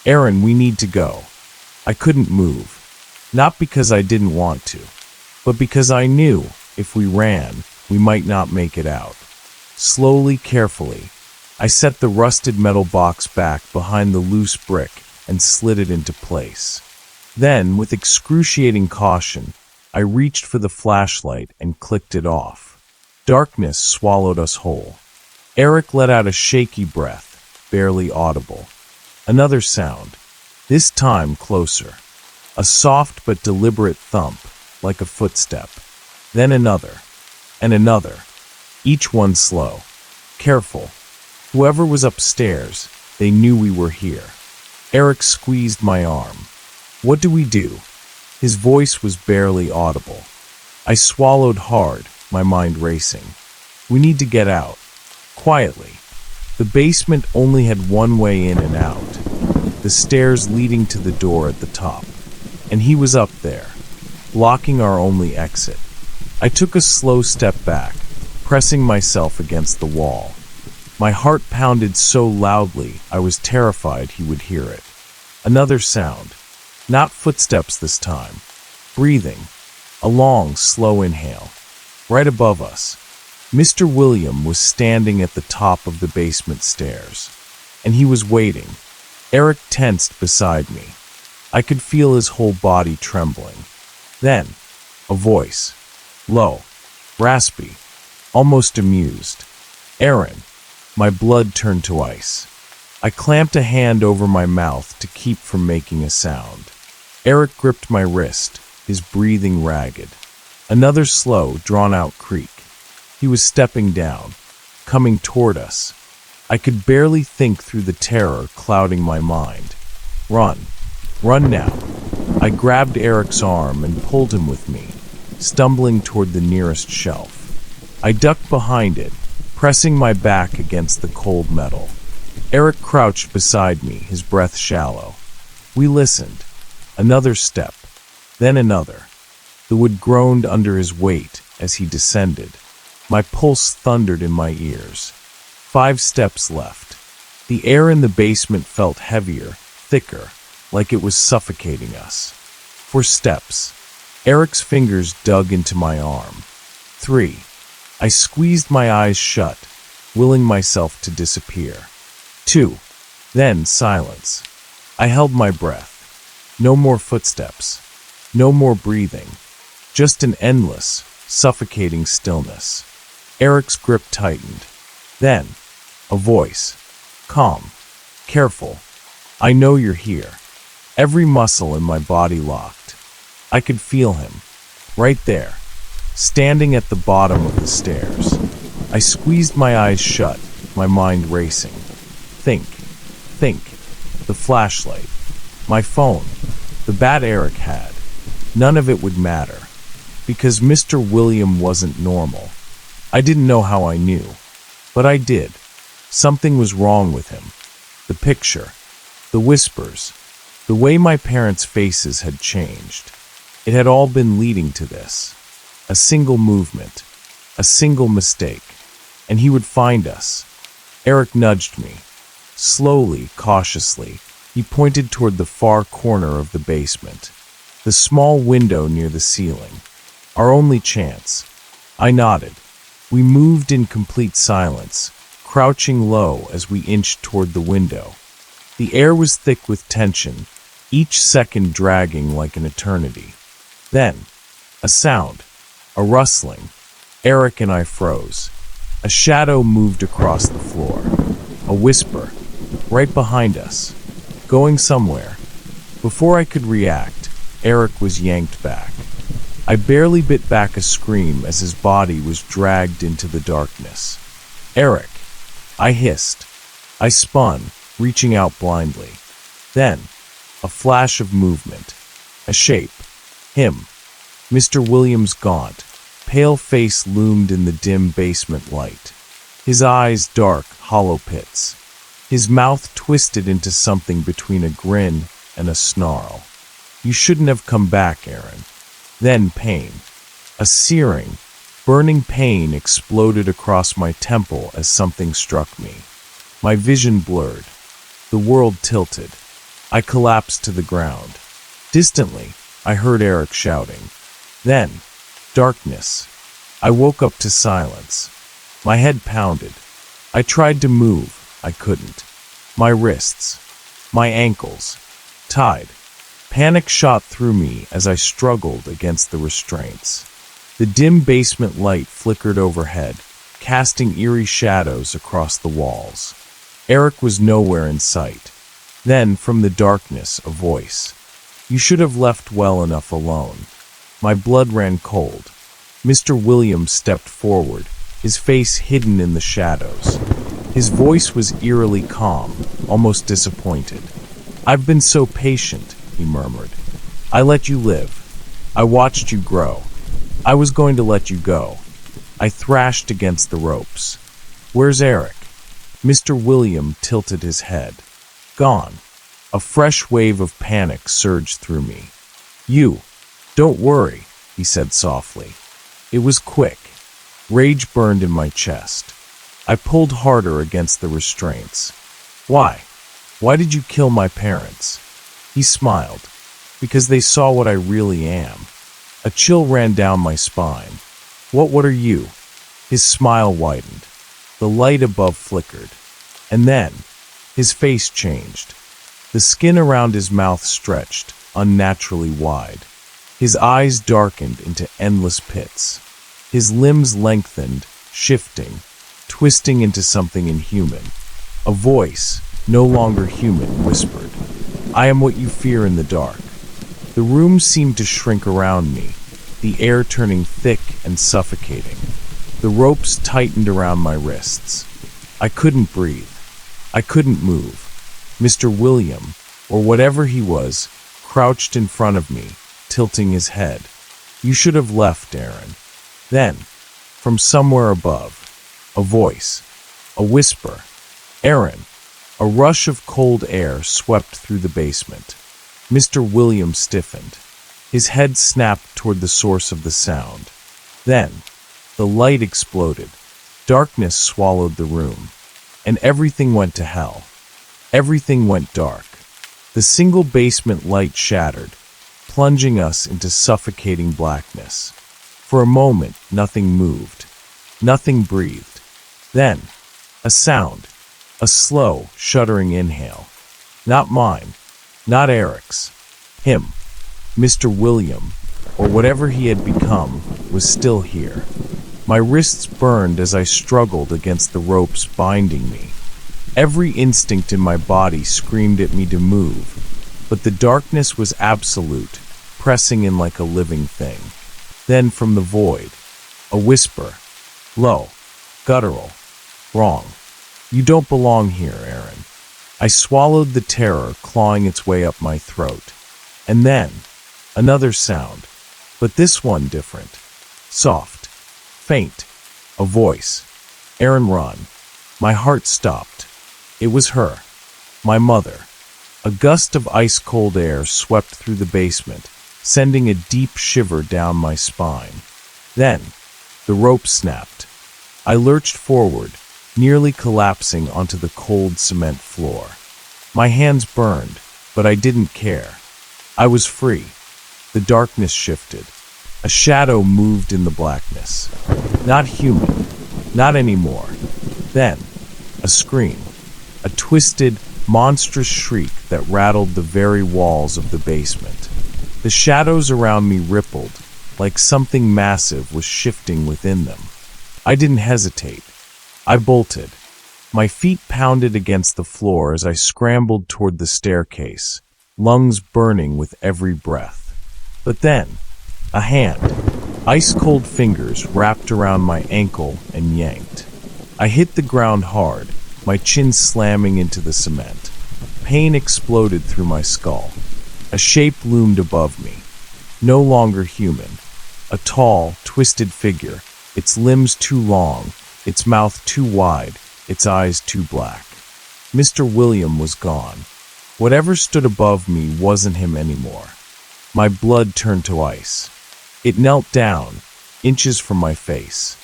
"Aaron, we need to go." I couldn't move. Not because I didn't want to, but because I knew if we ran, we might not make it out. Slowly, carefully, I set the rusted metal box back behind the loose brick and slid it into place. Then, with excruciating caution, I reached for the flashlight and clicked it off. Darkness swallowed us whole. Eric let out a shaky breath, barely audible. Another sound, this time closer. A soft but deliberate thump, like a footstep. Then another, and another. Each one slow. Careful. Whoever was upstairs, they knew we were here. Eric squeezed my arm. "What do we do?" His voice was barely audible. I swallowed hard, my mind racing. We need to get out. Quietly. The basement only had one way in and out. The stairs leading to the door at the top. And he was up there, blocking our only exit. I took a slow step back, pressing myself against the wall. My heart pounded so loudly I was terrified he would hear it. Another sound. Not footsteps this time. Breathing. A long, slow inhale. Right above us, Mr. William was standing at the top of the basement stairs. And he was waiting. Eric tensed beside me. I could feel his whole body trembling. Then, a voice. Low, raspy, almost amused. Aaron. My blood turned to ice. I clamped a hand over my mouth to keep from making a sound. Eric gripped my wrist, his breathing ragged. Another slow, drawn-out creak. He was stepping down, coming toward us. I could barely think through the terror clouding my mind. Run. Run now. I grabbed Eric's arm and pulled him with me, stumbling toward the nearest shelf. I ducked behind it, pressing my back against the cold metal. Eric crouched beside me, his breath shallow. We listened. Another step, then another. The wood groaned under his weight as he descended. My pulse thundered in my ears. 5 steps left. The air in the basement felt heavier, thicker, like it was suffocating us. 4 steps. Eric's fingers dug into my arm. 3. I squeezed my eyes shut, willing myself to disappear. 2. Then silence. I held my breath. No more footsteps. No more breathing. Just an endless, suffocating stillness. Eric's grip tightened. Then, a voice. Calm. Careful. I know you're here. Every muscle in my body locked. I could feel him. Right there. Standing at the bottom of the stairs. I squeezed my eyes shut, my mind racing. Think. The flashlight. My phone. The bat Eric had. None of it would matter. Because Mr. William wasn't normal. I didn't know how I knew. But I did. Something was wrong with him. The picture. The whispers. The way my parents' faces had changed. It had all been leading to this. A single movement. A single mistake. And he would find us. Eric nudged me. Slowly, cautiously, he pointed toward the far corner of the basement. The small window near the ceiling. Our only chance. I nodded. We moved in complete silence, crouching low as we inched toward the window. The air was thick with tension, each second dragging like an eternity. Then, a sound. A rustling. Eric and I froze. A shadow moved across the floor. A whisper. Right behind us. Going somewhere. Before I could react, Eric was yanked back. I barely bit back a scream as his body was dragged into the darkness. Eric. I hissed. I spun, reaching out blindly. Then, a flash of movement. A shape. Him. Mr. Williams' gaunt, pale face loomed in the dim basement light. His eyes dark, hollow pits. His mouth twisted into something between a grin and a snarl. You shouldn't have come back, Aaron. Then pain. A searing, burning pain exploded across my temple as something struck me. My vision blurred. The world tilted. I collapsed to the ground. Distantly, I heard Eric shouting. Then, darkness. I woke up to silence. My head pounded. I tried to move. I couldn't. My wrists. My ankles. Tied. Panic shot through me as I struggled against the restraints. The dim basement light flickered overhead, casting eerie shadows across the walls. Eric was nowhere in sight. Then, from the darkness, a voice. You should have left well enough alone. My blood ran cold. Mr. Williams stepped forward, his face hidden in the shadows. His voice was eerily calm, almost disappointed. I've been so patient, he murmured. I let you live. I watched you grow. I was going to let you go. I thrashed against the ropes. Where's Eric? Mr. William tilted his head. Gone. A fresh wave of panic surged through me. You. Don't worry, he said softly. It was quick. Rage burned in my chest. I pulled harder against the restraints. Why? Why did you kill my parents? He smiled. Because they saw what I really am. A chill ran down my spine. What are you? His smile widened. The light above flickered. And then, his face changed. The skin around his mouth stretched, unnaturally wide. His eyes darkened into endless pits. His limbs lengthened, shifting, twisting into something inhuman. A voice, no longer human, whispered, I am what you fear in the dark. The room seemed to shrink around me, the air turning thick and suffocating. The ropes tightened around my wrists. I couldn't breathe. I couldn't move. Mr. William, or whatever he was, crouched in front of me, tilting his head. You should have left, Aaron. Then, from somewhere above, a voice, a whisper. Aaron. A rush of cold air swept through the basement. Mr. William stiffened. His head snapped toward the source of the sound. Then, the light exploded. Darkness swallowed the room. And everything went to hell. Everything went dark. The single basement light shattered, plunging us into suffocating blackness. For a moment, nothing moved. Nothing breathed. Then, a sound. A slow, shuddering inhale. Not mine. Not Eric's. Him. Mr. William, or whatever he had become, was still here. My wrists burned as I struggled against the ropes binding me. Every instinct in my body screamed at me to move, but the darkness was absolute, pressing in like a living thing. Then from the void, a whisper. Low. Guttural. Wrong. You don't belong here, Aaron. I swallowed the terror clawing its way up my throat. And then, another sound, but this one different. Soft. Faint. A voice. Aaron, run. My heart stopped. It was her. My mother. A gust of ice-cold air swept through the basement, sending a deep shiver down my spine. Then, the rope snapped. I lurched forward, nearly collapsing onto the cold cement floor. My hands burned, but I didn't care. I was free. The darkness shifted. A shadow moved in the blackness. Not human. Not anymore. Then, a scream. A twisted, monstrous shriek that rattled the very walls of the basement. The shadows around me rippled, like something massive was shifting within them. I didn't hesitate. I bolted. My feet pounded against the floor as I scrambled toward the staircase, lungs burning with every breath. But then, a hand, ice-cold fingers wrapped around my ankle and yanked. I hit the ground hard, my chin slamming into the cement. Pain exploded through my skull. A shape loomed above me. No longer human. A tall, twisted figure, its limbs too long, its mouth too wide, its eyes too black. Mr. William was gone. Whatever stood above me wasn't him anymore. My blood turned to ice. It knelt down, inches from my face.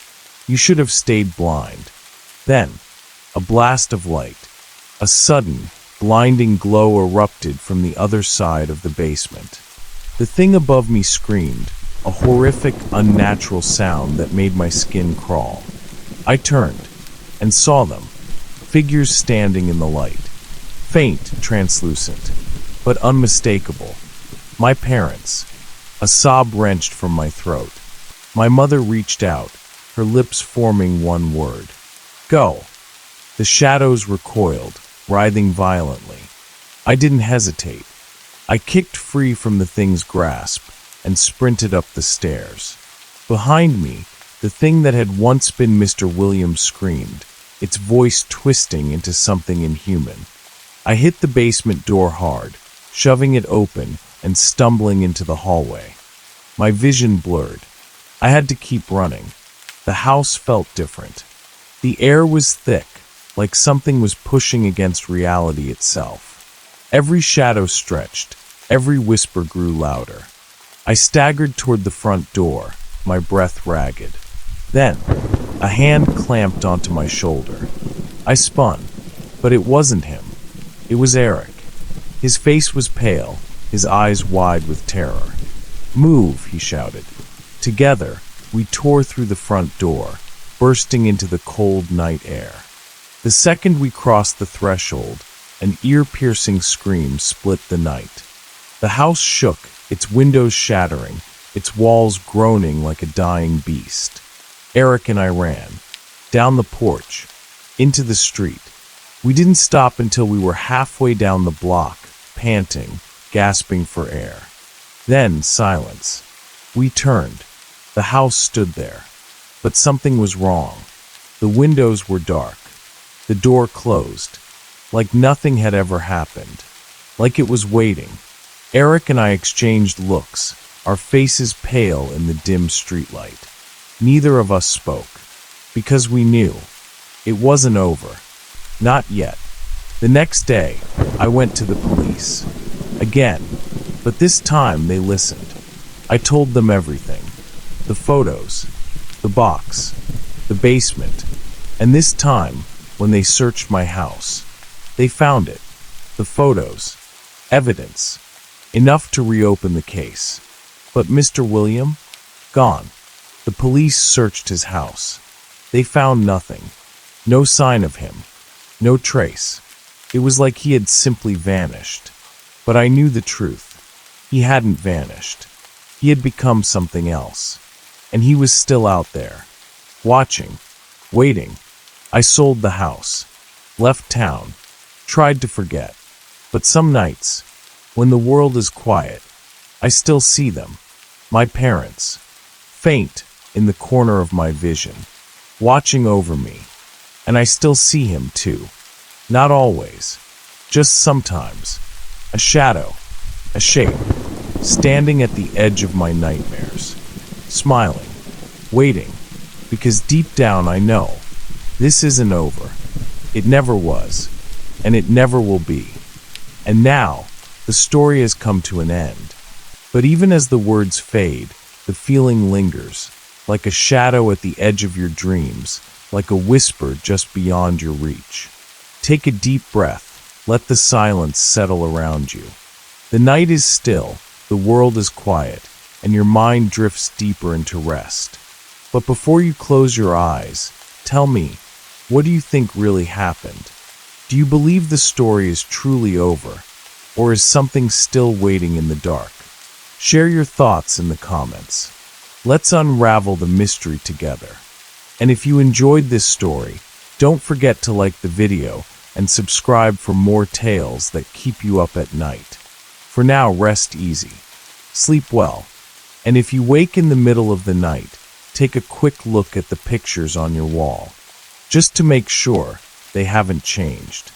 You should have stayed blind. Then, a blast of light. A sudden, blinding glow erupted from the other side of the basement. The thing above me screamed, a horrific, unnatural sound that made my skin crawl. I turned, and saw them, figures standing in the light. Faint, translucent, but unmistakable. My parents. A sob wrenched from my throat. My mother reached out, her lips forming one word. Go. The shadows recoiled, writhing violently. I didn't hesitate. I kicked free from the thing's grasp and sprinted up the stairs. Behind me, the thing that had once been Mr. Williams screamed, its voice twisting into something inhuman. I hit the basement door hard, shoving it open and stumbling into the hallway. My vision blurred. I had to keep running. The house felt different. The air was thick, like something was pushing against reality itself. Every shadow stretched, every whisper grew louder. I staggered toward the front door, my breath ragged. Then, a hand clamped onto my shoulder. I spun, but it wasn't him. It was Eric. His face was pale, his eyes wide with terror. "Move," he shouted. Together, we tore through the front door, bursting into the cold night air. The second we crossed the threshold, an ear-piercing scream split the night. The house shook, its windows shattering, its walls groaning like a dying beast. Eric and I ran, down the porch, into the street. We didn't stop until we were halfway down the block, panting, gasping for air. Then silence. We turned. The house stood there. But something was wrong. The windows were dark. The door closed. Like nothing had ever happened. Like it was waiting. Eric and I exchanged looks, our faces pale in the dim streetlight. Neither of us spoke. Because we knew. It wasn't over. Not yet. The next day, I went to the police. Again. But this time they listened. I told them everything. The photos. The box. The basement. And this time, when they searched my house, they found it. The photos. Evidence. Enough to reopen the case. But Mr. William? Gone. The police searched his house. They found nothing. No sign of him. No trace. It was like he had simply vanished. But I knew the truth. He hadn't vanished. He had become something else. And he was still out there. Watching. Waiting. I sold the house. Left town. Tried to forget. But some nights, when the world is quiet, I still see them. My parents. Faint in the corner of my vision. Watching over me. And I still see him too. Not always. Just sometimes. A shadow. A shape. Standing at the edge of my nightmares. Smiling. Waiting. Because deep down I know. This isn't over. It never was. And it never will be. And now, the story has come to an end. But even as the words fade, the feeling lingers. Like a shadow at the edge of your dreams. Like a whisper just beyond your reach. Take a deep breath. Let the silence settle around you. The night is still, the world is quiet, and your mind drifts deeper into rest. But before you close your eyes, tell me, what do you think really happened? Do you believe the story is truly over, or is something still waiting in the dark? Share your thoughts in the comments. Let's unravel the mystery together. And if you enjoyed this story, don't forget to like the video and subscribe for more tales that keep you up at night. For now, rest easy. Sleep well. And if you wake in the middle of the night, take a quick look at the pictures on your wall, just to make sure they haven't changed.